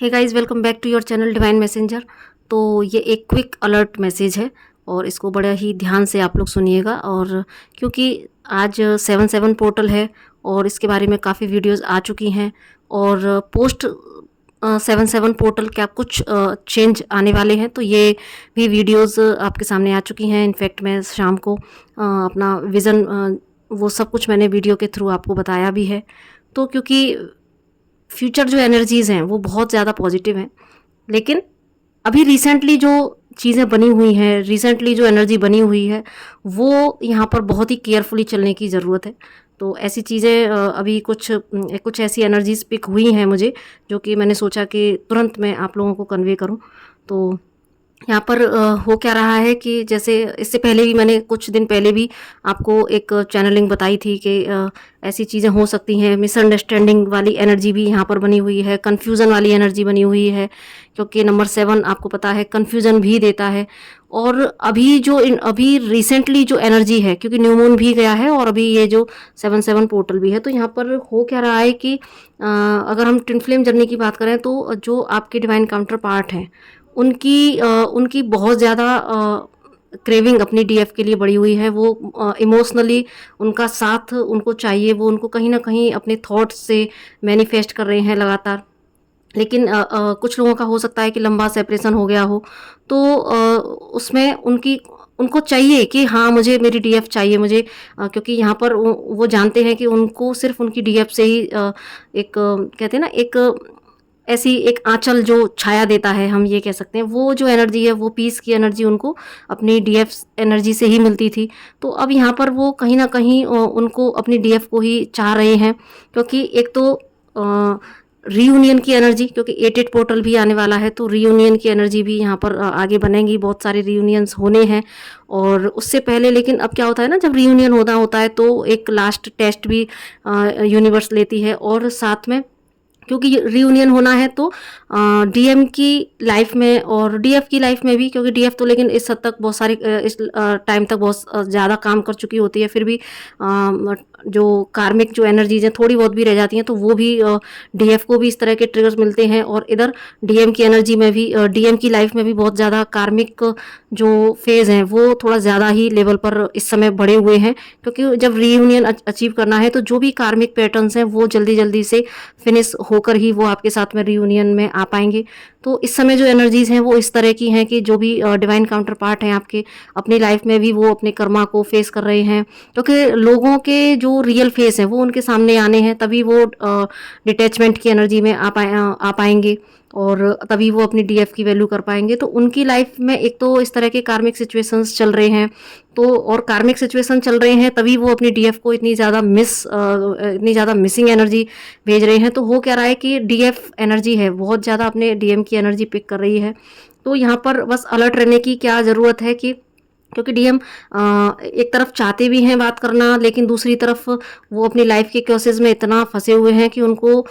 Hey guys, welcome back to your channel Divine Messenger. तो ये एक क्विक अलर्ट मैसेज है और इसको बड़ा ही ध्यान से आप लोग सुनिएगा। और क्योंकि आज 7/7 पोर्टल है और इसके बारे में काफ़ी वीडियोस आ चुकी हैं और पोस्ट 7/7 पोर्टल क्या कुछ चेंज आने वाले हैं, तो ये भी वीडियोस आपके सामने आ चुकी हैं। इनफैक्ट मैं शाम को अपना विज़न वो सब कुछ मैंने वीडियो के थ्रू आपको बताया भी है। तो क्योंकि फ्यूचर जो एनर्जीज़ हैं वो बहुत ज़्यादा पॉजिटिव हैं, लेकिन अभी रिसेंटली जो चीज़ें बनी हुई हैं, रिसेंटली जो एनर्जी बनी हुई है, वो यहाँ पर बहुत ही केयरफुली चलने की ज़रूरत है। तो ऐसी चीज़ें अभी कुछ ऐसी एनर्जीज़ पिक हुई हैं मुझे, जो कि मैंने सोचा कि तुरंत मैं आप लोगों को कन्वे करूँ। तो यहाँ पर हो क्या रहा है कि जैसे इससे पहले भी मैंने कुछ दिन पहले भी आपको एक चैनलिंग बताई थी कि ऐसी चीज़ें हो सकती हैं। मिसअंडरस्टैंडिंग वाली एनर्जी भी यहाँ पर बनी हुई है, कन्फ्यूज़न वाली एनर्जी बनी हुई है, क्योंकि नंबर 7 आपको पता है कन्फ्यूज़न भी देता है। और अभी रिसेंटली जो एनर्जी है, क्योंकि न्यू मून भी गया है और अभी ये जो 7/7 पोर्टल भी है, तो यहाँ पर हो क्या रहा है कि अगर हम ट्विन फ्लेम जर्नी की बात करें तो जो आपके डिवाइन काउंटर पार्ट हैं उनकी बहुत ज़्यादा क्रेविंग अपनी डीएफ के लिए बढ़ी हुई है। वो इमोशनली उनका साथ उनको चाहिए, वो उनको कहीं ना कहीं अपने थॉट्स से मैनिफेस्ट कर रहे हैं लगातार। लेकिन कुछ लोगों का हो सकता है कि लंबा सेपरेशन हो गया हो, तो उसमें उनको चाहिए कि हाँ, मुझे मेरी डीएफ चाहिए मुझे, क्योंकि यहाँ पर वो जानते हैं कि उनको सिर्फ उनकी डीएफ से ही एक कहते हैं ना, एक ऐसी एक आंचल जो छाया देता है, हम ये कह सकते हैं। वो जो एनर्जी है, वो पीस की एनर्जी उनको अपनी डीएफ एनर्जी से ही मिलती थी। तो अब यहाँ पर वो कहीं ना कहीं उनको अपनी डीएफ को ही चाह रहे हैं, क्योंकि एक तो रीयूनियन की एनर्जी, क्योंकि 8/8 पोर्टल भी आने वाला है, तो रीयूनियन की एनर्जी भी यहाँ पर आगे बनेगी। बहुत सारे रीयूनियंस होने हैं और उससे पहले, लेकिन अब क्या होता है ना, जब रीयूनियन होता है तो एक लास्ट टेस्ट भी यूनिवर्स लेती है। और साथ में क्योंकि रीयूनियन होना है तो डीएम की लाइफ में और डीएफ की लाइफ में भी, क्योंकि डीएफ तो लेकिन इस हद तक बहुत सारी इस टाइम तक बहुत ज़्यादा काम कर चुकी होती है, फिर भी जो कार्मिक जो एनर्जीज हैं थोड़ी बहुत भी रह जाती हैं, तो वो भी डीएफ को भी इस तरह के ट्रिगर्स मिलते हैं। और इधर डीएम की एनर्जी में भी, डीएम की लाइफ में भी बहुत ज़्यादा कार्मिक जो फेज़ हैं वो थोड़ा ज़्यादा ही लेवल पर इस समय बढ़े हुए हैं, क्योंकि जब रीयूनियन अचीव करना है तो जो भी कार्मिक पैटर्न्स हैं वो जल्दी जल्दी से फिनिश होकर ही वो आपके साथ में रीयूनियन में आ पाएंगे। तो इस समय जो एनर्जीज हैं वो इस तरह की हैं कि जो भी डिवाइन काउंटर पार्ट हैं आपके, अपनी लाइफ में भी वो अपने कर्मा को फेस कर रहे हैं, क्योंकि लोगों के जो रियल फेस हैं वो उनके सामने आने हैं, तभी वो डिटैचमेंट की एनर्जी में आ पाएंगे और तभी वो अपनी डीएफ की वैल्यू कर पाएंगे। तो उनकी लाइफ में एक तो इस तरह के कार्मिक सिचुएशंस चल रहे हैं, तो और कार्मिक सिचुएशन चल रहे हैं तभी वो अपनी डीएफ को इतनी ज़्यादा मिसिंग एनर्जी भेज रहे हैं। तो हो क्या रहा है कि डीएफ एनर्जी है बहुत ज़्यादा अपने डीएम की एनर्जी पिक कर रही है। तो यहाँ पर बस अलर्ट रहने की क्या ज़रूरत है कि, क्योंकि डीएम एक तरफ चाहते भी हैं बात करना, लेकिन दूसरी तरफ वो अपनी लाइफ के केसेस में इतना फंसे हुए हैं कि उनको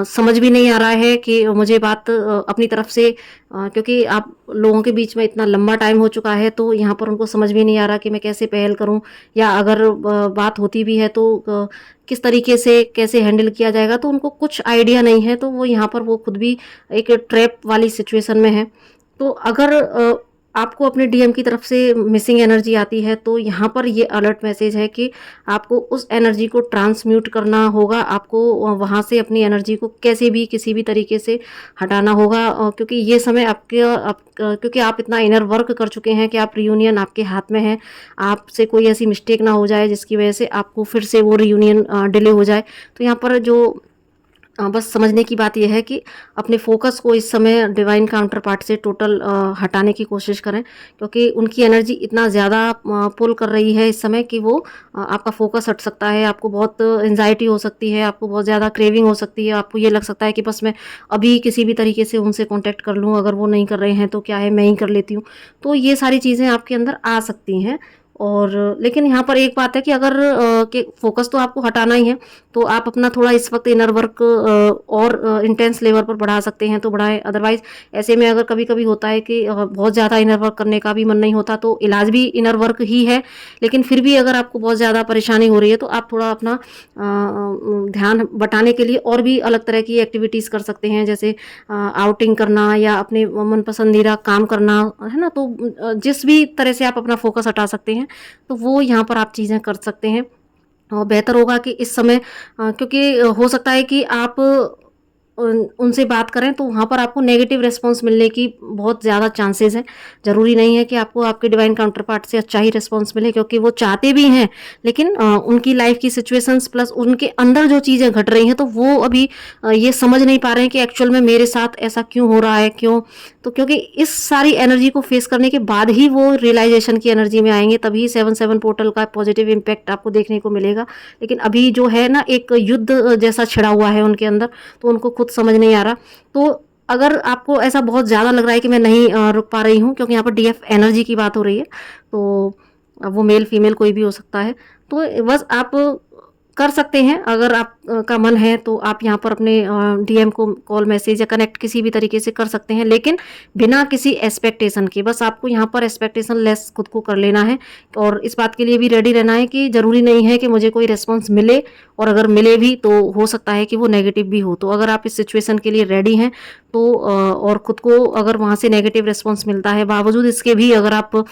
समझ भी नहीं आ रहा है कि मुझे बात अपनी तरफ से, क्योंकि आप लोगों के बीच में इतना लंबा टाइम हो चुका है, तो यहाँ पर उनको समझ भी नहीं आ रहा कि मैं कैसे पहल करूँ, या अगर बात होती भी है तो किस तरीके से कैसे हैंडल किया जाएगा, तो उनको कुछ आइडिया नहीं है। तो वो यहाँ पर वो खुद भी एक ट्रैप वाली सिचुएशन में है। तो अगर आपको अपने डीएम की तरफ से मिसिंग एनर्जी आती है, तो यहाँ पर ये अलर्ट मैसेज है कि आपको उस एनर्जी को ट्रांसम्यूट करना होगा। आपको वहाँ से अपनी एनर्जी को कैसे भी किसी भी तरीके से हटाना होगा, क्योंकि ये समय क्योंकि आप इतना इनर वर्क कर चुके हैं कि आप रियूनियन आपके हाथ में है। आपसे कोई ऐसी मिस्टेक ना हो जाए जिसकी वजह से आपको फिर से वो रियूनियन डिले हो जाए। तो यहाँ पर जो बस समझने की बात यह है कि अपने फोकस को इस समय डिवाइन काउंटर पार्ट से टोटल हटाने की कोशिश करें, क्योंकि उनकी एनर्जी इतना ज़्यादा पुल कर रही है इस समय कि वो आपका फोकस हट सकता है। आपको बहुत एंजाइटी हो सकती है, आपको बहुत ज़्यादा क्रेविंग हो सकती है, आपको ये लग सकता है कि बस मैं अभी किसी भी तरीके से उनसे कॉन्टैक्ट कर लूँ, अगर वो नहीं कर रहे हैं तो क्या है, मैं ही कर लेती हूँ। तो ये सारी चीज़ें आपके अंदर आ सकती हैं। और लेकिन यहाँ पर एक बात है कि अगर कि फोकस तो आपको हटाना ही है, तो आप अपना थोड़ा इस वक्त इनर वर्क और इंटेंस लेवल पर बढ़ा सकते हैं तो बढ़ाएं। अदरवाइज ऐसे में अगर कभी कभी होता है कि बहुत ज़्यादा इनर वर्क करने का भी मन नहीं होता, तो इलाज भी इनर वर्क ही है। लेकिन फिर भी अगर आपको बहुत ज़्यादा परेशानी हो रही है तो आप थोड़ा अपना ध्यान बटाने के लिए और भी अलग तरह की एक्टिविटीज़ कर सकते हैं, जैसे आउटिंग करना या अपने मन पसंदीदा काम करना, है ना। तो जिस भी तरह से आप अपना फोकस हटा सकते हैं तो वो यहाँ पर आप चीज़ें कर सकते हैं। और बेहतर होगा कि इस समय क्योंकि हो सकता है कि आप उनसे बात करें तो वहाँ पर आपको नेगेटिव रिस्पॉन्स मिलने की बहुत ज़्यादा चांसेस हैं। ज़रूरी नहीं है कि आपको आपके डिवाइन काउंटर पार्ट से अच्छा ही रिस्पॉन्स मिले, क्योंकि वो चाहते भी हैं, लेकिन उनकी लाइफ की सिचुएशंस प्लस उनके अंदर जो चीज़ें घट रही हैं तो वो अभी ये समझ नहीं पा रहे हैं कि एक्चुअल में मेरे साथ ऐसा क्यों हो रहा है, क्यों। तो क्योंकि इस सारी एनर्जी को फेस करने के बाद ही वो रियलाइजेशन की एनर्जी में आएंगे, तभी 7/7 पोर्टल का पॉजिटिव इम्पैक्ट आपको देखने को मिलेगा। लेकिन अभी जो है ना, एक युद्ध जैसा छिड़ा हुआ है उनके अंदर, तो उनको खुद समझ नहीं आ रहा। तो अगर आपको ऐसा बहुत ज़्यादा लग रहा है कि मैं नहीं रुक पा रही हूँ, क्योंकि यहाँ पर डीएफ एनर्जी की बात हो रही है, तो वो मेल फीमेल कोई भी हो सकता है, तो बस आप कर सकते हैं। अगर आप का मन है तो आप यहाँ पर अपने डीएम को कॉल मैसेज या कनेक्ट किसी भी तरीके से कर सकते हैं, लेकिन बिना किसी एक्सपेक्टेशन के। बस आपको यहाँ पर एक्सपेक्टेशन लेस खुद को कर लेना है, और इस बात के लिए भी रेडी रहना है कि ज़रूरी नहीं है कि मुझे कोई रिस्पॉन्स मिले, और अगर मिले भी तो हो सकता है कि वो नेगेटिव भी हो। तो अगर आप इस सिचुएशन के लिए रेडी हैं तो और खुद को अगर वहाँ से नेगेटिव रिस्पॉन्स मिलता है, बावजूद इसके भी अगर आप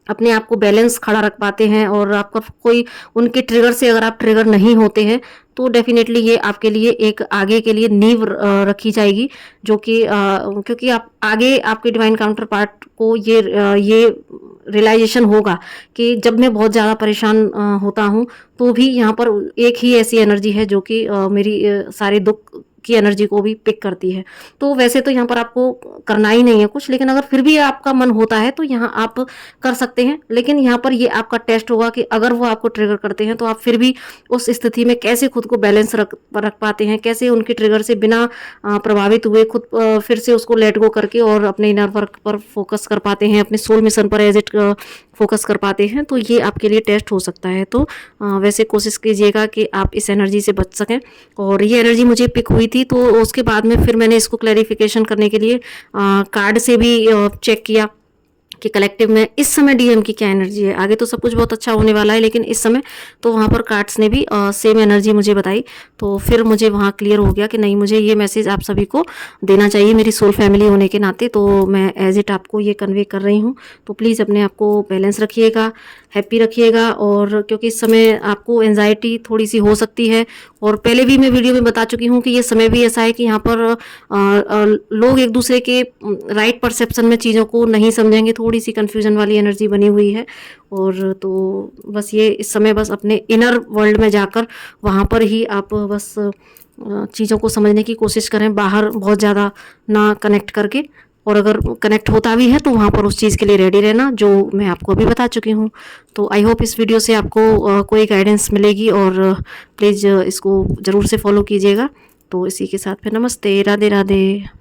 अपने आप को बैलेंस खड़ा रख पाते हैं और आपका कोई उनके ट्रिगर से अगर आप ट्रिगर नहीं होते हैं, तो डेफिनेटली ये आपके लिए एक आगे के लिए नींव रखी जाएगी, जो कि क्योंकि आप आगे आपके डिवाइन काउंटर पार्ट को ये रियलाइजेशन होगा कि जब मैं बहुत ज़्यादा परेशान होता हूँ, तो भी यहाँ पर एक ही ऐसी एनर्जी है जो कि मेरी सारे दुख की एनर्जी को भी पिक करती है। तो वैसे तो यहाँ पर आपको करना ही नहीं है कुछ, लेकिन अगर फिर भी आपका मन होता है तो यहाँ आप कर सकते हैं। लेकिन यहाँ पर ये आपका टेस्ट होगा कि अगर वो आपको ट्रिगर करते हैं तो आप फिर भी उस स्थिति में कैसे खुद को बैलेंस रख पाते हैं, कैसे उनके ट्रिगर से बिना प्रभावित हुए खुद फिर से उसको लेट गो करके और अपने इनर वर्क पर फोकस कर पाते हैं, अपने सोल मिशन पर एज इट फोकस कर पाते हैं। तो ये आपके लिए टेस्ट हो सकता है। तो वैसे कोशिश कीजिएगा कि आप इस एनर्जी से बच सकें। और ये एनर्जी मुझे पिक हुई थी, तो उसके बाद में फिर मैंने इसको क्लैरिफिकेशन करने के लिए कार्ड से भी चेक किया कि कलेक्टिव में इस समय डीएम की क्या एनर्जी है। आगे तो सब कुछ बहुत अच्छा होने वाला है, लेकिन इस समय तो वहाँ पर कार्ड्स ने भी सेम एनर्जी मुझे बताई। तो फिर मुझे वहाँ क्लियर हो गया कि नहीं, मुझे ये मैसेज आप सभी को देना चाहिए मेरी सोल फैमिली होने के नाते। तो मैं एज इट आपको ये कन्वे कर रही हूँ। तो प्लीज़ अपने आप को बैलेंस रखिएगा, हैप्पी रखिएगा। और क्योंकि इस समय आपको एंजाइटी थोड़ी सी हो सकती है, और पहले भी मैं वीडियो में बता चुकी हूँ कि ये समय भी ऐसा है कि यहाँ पर लोग एक दूसरे के राइट परसेप्शन में चीज़ों को नहीं समझेंगे, थोड़ी सी कन्फ्यूजन वाली एनर्जी बनी हुई है। और तो बस ये इस समय बस अपने इनर वर्ल्ड में जाकर वहाँ पर ही आप बस चीज़ों को समझने की कोशिश करें, बाहर बहुत ज़्यादा ना कनेक्ट करके। और अगर कनेक्ट होता भी है तो वहाँ पर उस चीज़ के लिए रेडी रहना, जो मैं आपको अभी बता चुकी हूँ। तो आई होप इस वीडियो से आपको कोई गाइडेंस मिलेगी, और प्लीज़ इसको ज़रूर से फॉलो कीजिएगा। तो इसी के साथ फिर नमस्ते, राधे राधे।